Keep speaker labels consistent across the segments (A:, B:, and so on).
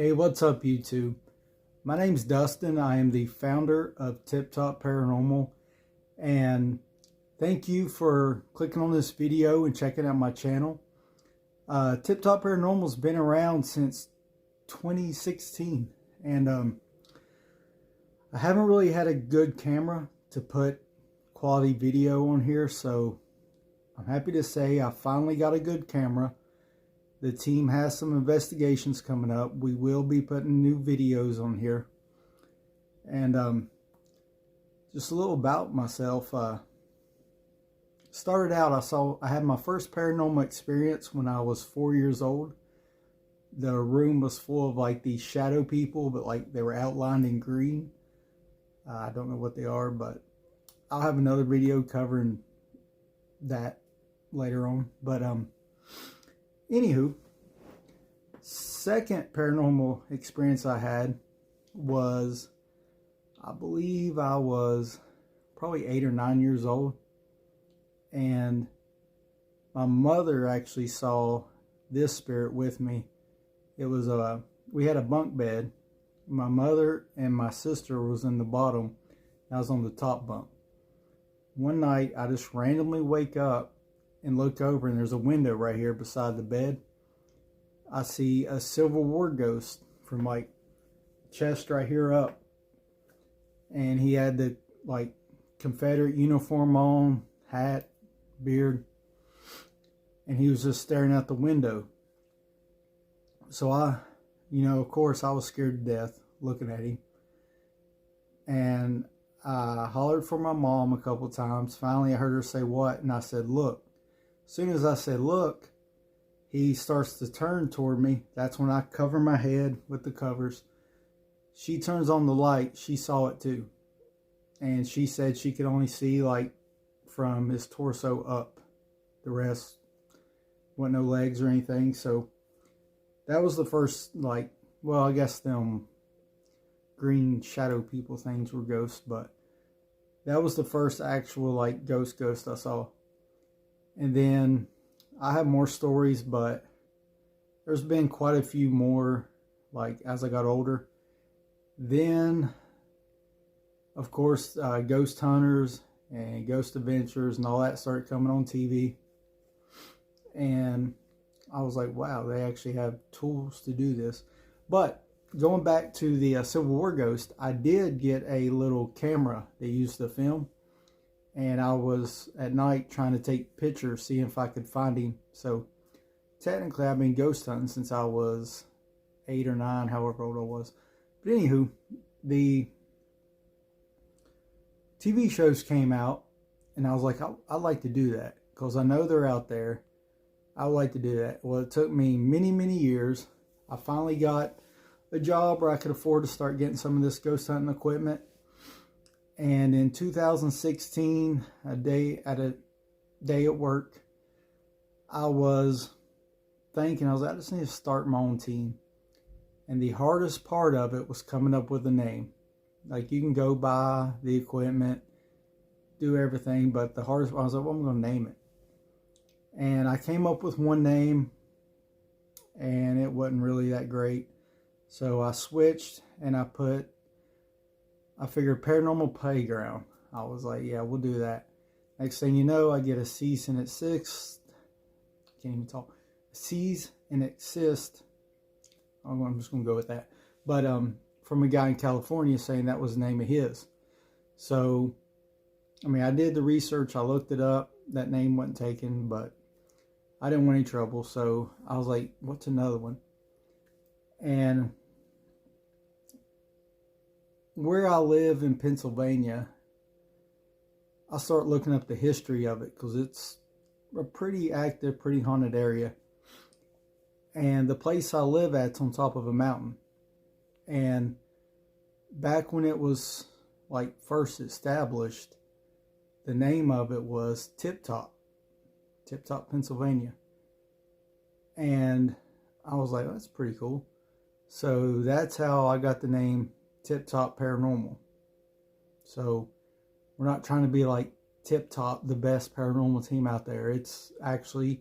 A: Hey, what's up, YouTube? My name's Dustin. I am the founder of TipTop Paranormal, and thank you for clicking on this video and checking out my channel. TipTop Paranormal's been around since 2016, and I haven't really had a good camera to put quality video on here, so I'm happy to say I finally got a good camera. The team has some investigations coming up. We will be putting new videos on here. And just a little about myself. Started out, I had my first paranormal experience when I was 4 years old. The room was full of like these shadow people, but like they were outlined in green. I don't know what they are, but I'll have another video covering that later on. But anywho, second paranormal experience I had was, I believe I was probably 8 or 9 years old, and my mother actually saw this spirit with me. It was we had a bunk bed. My mother and my sister was in the bottom. I was on the top bunk. One night I just randomly wake up and look over, and there's a window right here beside the bed. I see a Civil War ghost from like chest right here up, and he had the like Confederate uniform on, hat, beard, and he was just staring out the window. So of course I was scared to death looking at him, and I hollered for my mom a couple times. Finally I heard her say, "What?" And I said, "Look." As soon as I said, "Look," he starts to turn toward me. That's when I cover my head with the covers. She turns on the light. She saw it too. And she said she could only see like from his torso up. The rest wasn't no legs or anything. So that was the first, like, well, I guess them green shadow people things were ghosts, but that was the first actual like ghost I saw. And then I have more stories, but there's been quite a few more like as I got older. Then of course ghost hunters and ghost adventures and all that started coming on TV, and I was like, wow, they actually have tools to do this. But going back to the Civil War ghost, I did get a little camera they used to film. And I was at night trying to take pictures, seeing if I could find him. So technically I've been ghost hunting since I was 8 or 9, however old I was. But anywho, the TV shows came out, and I was like, I'd like to do that, because I know they're out there. I would like to do that. Well, it took me many, many years. I finally got a job where I could afford to start getting some of this ghost hunting equipment. And in 2016, a day at work, I was thinking, I just need to start my own team. And the hardest part of it was coming up with a name. Like, you can go buy the equipment, do everything, but the hardest part, I was like, well, I'm going to name it. And I came up with one name, and it wasn't really that great. So I switched, and I figured Paranormal Playground. I was like, yeah, we'll do that. Next thing you know, I get a cease and desist. Can't even talk. Cease and desist. I'm just going to go with that. But from a guy in California saying that was the name of his. So, I mean, I did the research. I looked it up. That name wasn't taken, but I didn't want any trouble. So I was like, what's another one? And where I live in Pennsylvania, I start looking up the history of it, because it's a pretty active, pretty haunted area. And the place I live at's on top of a mountain. And back when it was like first established, the name of it was TipTop, Pennsylvania. And I was like, that's pretty cool. So that's how I got the name TipTop Paranormal. So we're not trying to be like TipTop, the best paranormal team out there. It's actually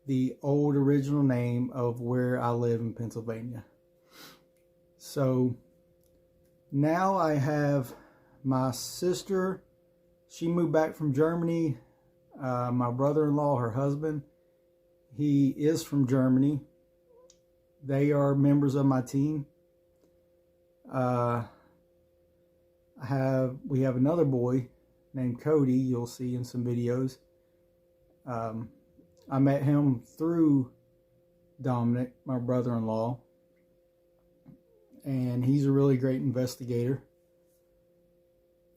A: the old original name of where I live in Pennsylvania. So now I have my sister. She moved back from Germany. My brother-in-law, her husband, he is from Germany. They are members of my team. We have another boy named Cody. You'll see in some videos. I met him through Dominic, my brother-in-law, and he's a really great investigator.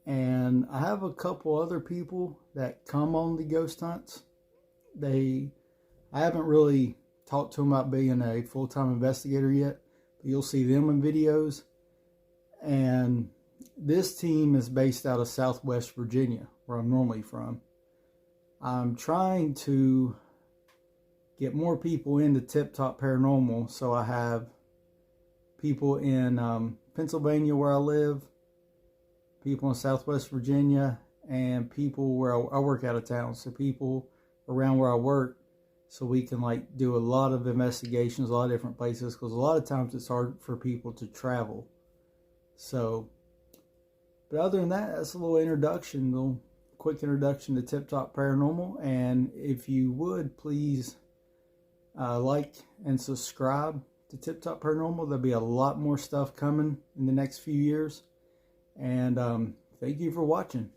A: And I have a couple other people that come on the ghost hunts. I haven't really talked to them about being a full-time investigator yet, but you'll see them in videos. And this team is based out of Southwest Virginia, where I'm normally from. I'm trying to get more people into TipTop Paranormal, so I have people in Pennsylvania where I live, people in Southwest Virginia, and people where I work out of town. So people around where I work, so we can like do a lot of investigations, a lot of different places, because a lot of times it's hard for people to travel. So, but other than that, that's a little quick introduction to TipTop Paranormal. And if you would, please like and subscribe to TipTop Paranormal. There'll be a lot more stuff coming in the next few years. And thank you for watching.